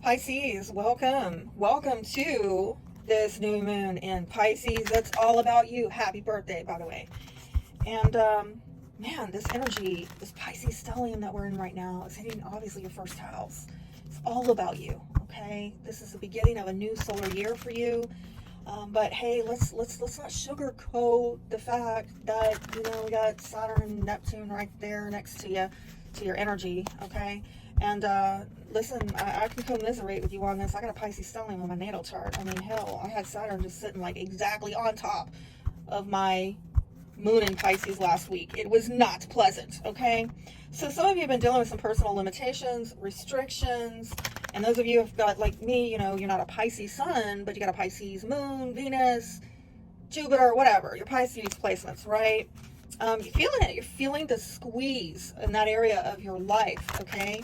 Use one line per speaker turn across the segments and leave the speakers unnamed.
Pisces, welcome. Welcome to this new moon in Pisces. That's all about you. Happy birthday, by the way. And man, this energy, this Pisces stellium that we're in right now is hitting obviously your first house. It's all about you, okay? This is the beginning of a new solar year for you. But hey, let's not sugarcoat the fact that we got Saturn and Neptune right there next to you, to your energy, okay? And listen, I can commiserate with you on this. I got a Pisces stellium on my natal chart. I mean, hell, I had Saturn just sitting like exactly on top of my moon in Pisces last week. It was not pleasant, okay? So some of you have been dealing with some personal limitations, restrictions, and those of you have got, like me, you're not a Pisces sun, but you got a Pisces moon, Venus, Jupiter, whatever, your Pisces placements, right? You're feeling it. You're feeling the squeeze in that area of your life, okay?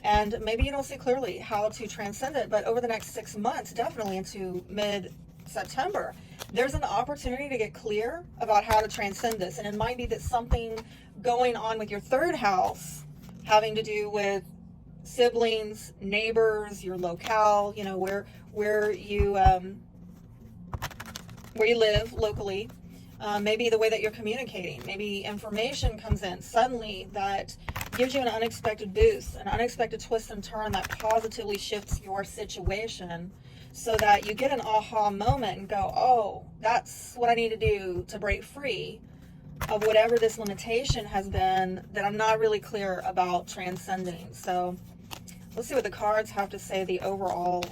And maybe you don't see clearly how to transcend it, but over the next 6 months, definitely into mid-September, there's an opportunity to get clear about how to transcend this. And it might be that something going on with your third house having to do with siblings, neighbors, your locale, where you live locally. Maybe the way that you're communicating, maybe information comes in suddenly that gives you an unexpected boost, an unexpected twist and turn that positively shifts your situation so that you get an aha moment and go, oh, that's what I need to do to break free of whatever this limitation has been that I'm not really clear about transcending. So let's see what the cards have to say the overall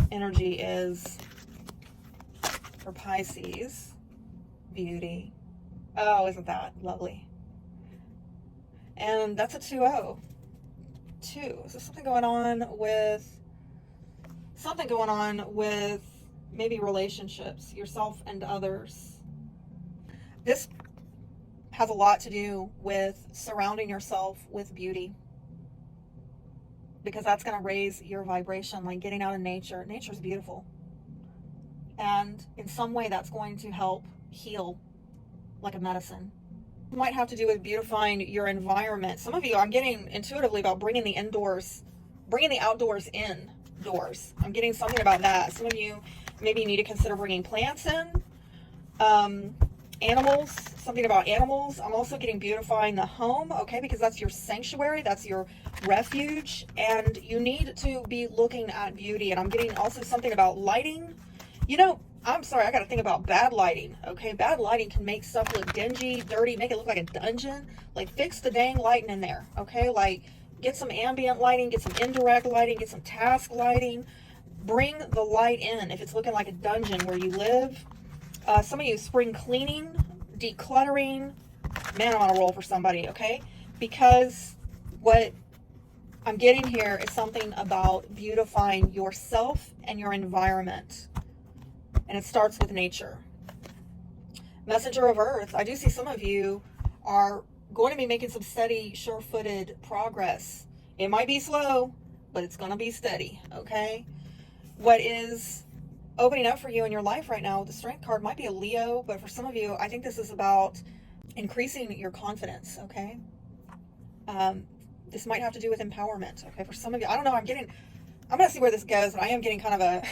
energy is for Pisces. Beauty. Oh, isn't that lovely? And that's a 2-0. 2. Is there something going on with maybe relationships, yourself and others? This has a lot to do with surrounding yourself with beauty, because that's going to raise your vibration, like getting out in nature. Nature's beautiful. And in some way that's going to help heal like a medicine. It might have to do with beautifying your environment. Some of you, I'm getting intuitively about bringing the outdoors indoors. I'm getting something about that. Some of you maybe need to consider bringing plants in. Animals, something about animals. I'm also getting beautifying the home, okay, because that's your sanctuary, that's your refuge, and you need to be looking at beauty. And I'm getting also something about lighting. I'm sorry, I got to think about bad lighting, okay? Bad lighting can make stuff look dingy, dirty, make it look like a dungeon. Like, fix the dang lighting in there, okay? Like, get some ambient lighting, get some indirect lighting, get some task lighting. Bring the light in if it's looking like a dungeon where you live. Some of you, spring cleaning, decluttering. Man, I'm on a roll for somebody, okay? Because what I'm getting here is something about beautifying yourself and your environment. And it starts with nature. Messenger of Earth. I do see some of you are going to be making some steady, sure-footed progress. It might be slow, but it's going to be steady, okay? What is opening up for you in your life right now with the Strength card might be a Leo, but for some of you, I think this is about increasing your confidence, okay? This might have to do with empowerment, okay? For some of you, I don't know, I'm going to see where this goes, but I am getting kind of a...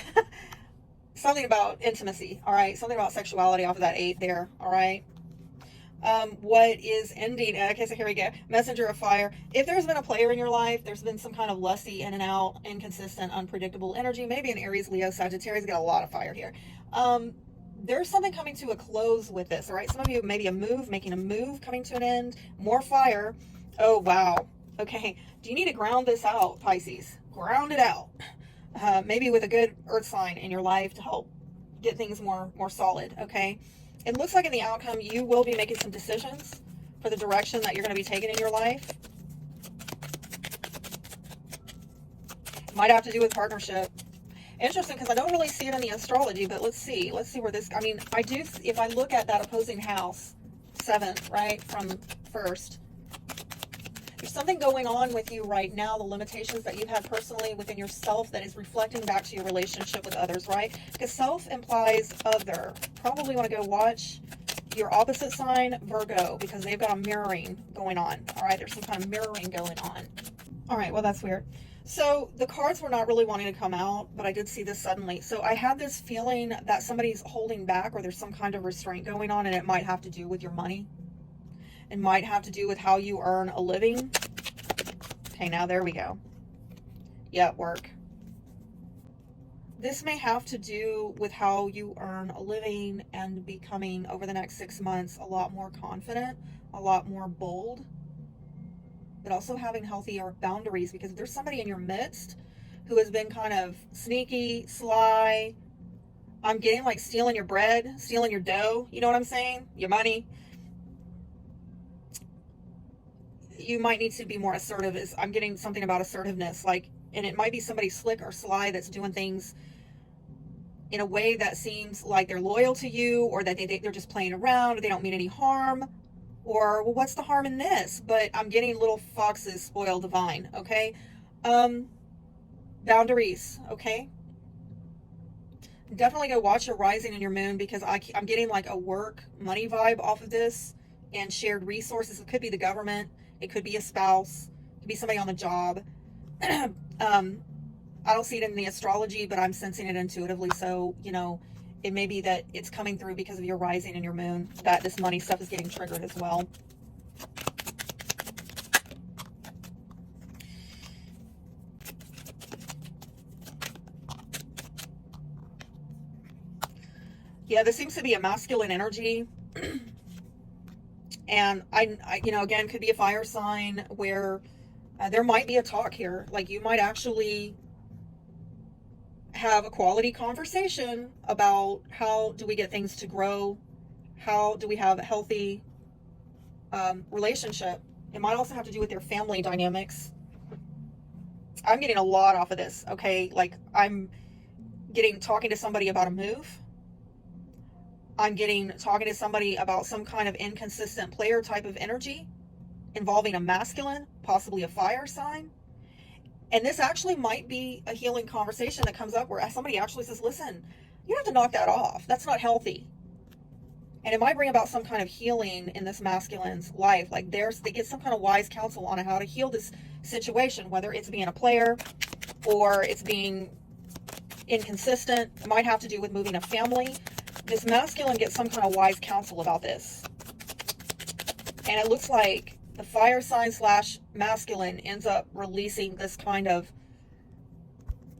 something about intimacy, all right? Something about sexuality off of that 8 there, all right? What is ending? Okay, so here we go. Messenger of Fire. If there's been a player in your life, there's been some kind of lusty, in and out, inconsistent, unpredictable energy, maybe an Aries, Leo, Sagittarius, got a lot of fire here. There's something coming to a close with this, all right? Some of you, maybe making a move, coming to an end, more fire. Oh, wow. Okay, do you need to ground this out, Pisces? Ground it out. Maybe with a good earth sign in your life to help get things more solid, okay? It looks like in the outcome, you will be making some decisions for the direction that you're going to be taking in your life. It might have to do with partnership. Interesting, because I don't really see it in the astrology, but let's see where this, I do, if I look at that opposing house, 7th, right, from 1st, there's something going on with you right now, the limitations that you've had personally within yourself that is reflecting back to your relationship with others, right? Because self implies other. Probably want to go watch your opposite sign, Virgo, because they've got a mirroring going on, all right? There's some kind of mirroring going on. All right, well, that's weird. So the cards were not really wanting to come out, but I did see this suddenly. So I had this feeling that somebody's holding back, or there's some kind of restraint going on, and it might have to do with your money. It might have to do with how you earn a living. Okay, now there we go. Yeah, work. This may have to do with how you earn a living and becoming, over the next 6 months, a lot more confident, a lot more bold, but also having healthier boundaries, because if there's somebody in your midst who has been kind of sneaky, sly, I'm getting like stealing your bread, stealing your dough, you know what I'm saying? Your money. You might need to be more assertive. I'm getting something about assertiveness, like, and it might be somebody slick or sly that's doing things in a way that seems like they're loyal to you, or that they're just playing around, or they don't mean any harm, or, well, what's the harm in this? But I'm getting little foxes spoil the vine, okay? Boundaries, okay? Definitely go watch your rising and your moon, because I'm getting like a work money vibe off of this, and shared resources. It could be the government, it could be a spouse, it could be somebody on the job. I don't see it in the astrology, but I'm sensing it intuitively. So, you know, it may be that it's coming through because of your rising and your moon, that this money stuff is getting triggered as well. Yeah, this seems to be a masculine energy. And I, you know, again, could be a fire sign where there might be a talk here. Like, you might actually have a quality conversation about how do we get things to grow, how do we have a healthy relationship. It might also have to do with your family dynamics. I'm getting a lot off of this, okay? Like, I'm getting talking to somebody about a move. I'm getting talking to somebody about some kind of inconsistent player type of energy involving a masculine, possibly a fire sign. And this actually might be a healing conversation that comes up where somebody actually says, listen, you have to knock that off. That's not healthy. And it might bring about some kind of healing in this masculine's life. Like, they get some kind of wise counsel on how to heal this situation, whether it's being a player or it's being inconsistent. It might have to do with moving a family. This masculine gets some kind of wise counsel about this. And it looks like the fire sign / masculine ends up releasing this kind of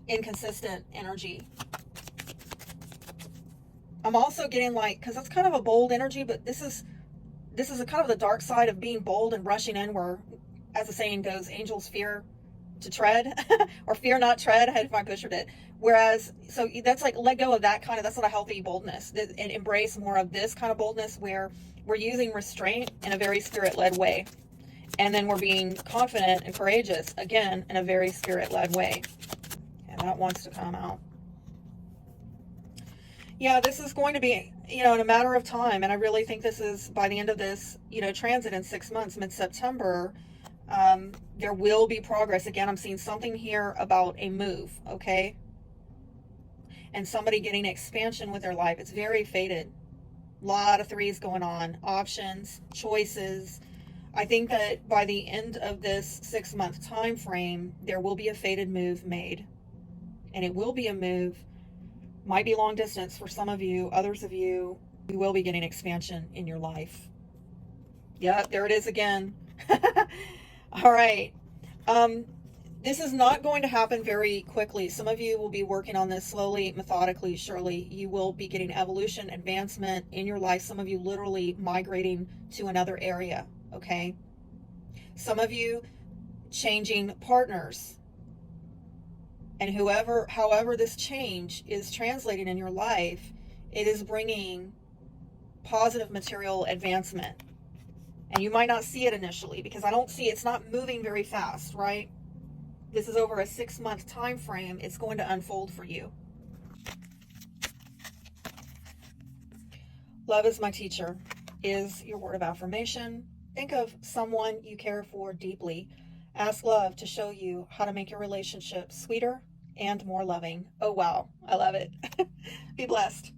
inconsistent energy. I'm also getting like, because that's kind of a bold energy, but this is a kind of the dark side of being bold and rushing in, where, as the saying goes, angels fear to tread or fear not tread, if I butchered it. Whereas, so that's like, let go of that kind of, that's not a healthy boldness, and embrace more of this kind of boldness where we're using restraint in a very spirit-led way. And then we're being confident and courageous, again, in a very spirit-led way. And that wants to come out. Yeah, this is going to be, you know, in a matter of time. And I really think this is, by the end of this, you know, transit in 6 months, mid-September, there will be progress. Again, I'm seeing something here about a move, okay? And somebody getting expansion with their life. It's very fated. A lot of threes going on. Options, choices. I think that by the end of this 6 month time frame, there will be a fated move made. And it will be a move, might be long distance for some of you. Others of you, you will be getting expansion in your life. Yep, there it is again. All right. This is not going to happen very quickly. Some of you will be working on this slowly, methodically, surely. You will be getting evolution, advancement in your life. Some of you literally migrating to another area, okay? Some of you changing partners. And however this change is translating in your life, it is bringing positive material advancement. And you might not see it initially, because I don't see it's not moving very fast, right? This is over a 6 month time frame. It's going to unfold for you. Love is my teacher is your word of affirmation. Think of someone you care for deeply. Ask love to show you how to make your relationship sweeter and more loving. Oh, wow. I love it. Be blessed.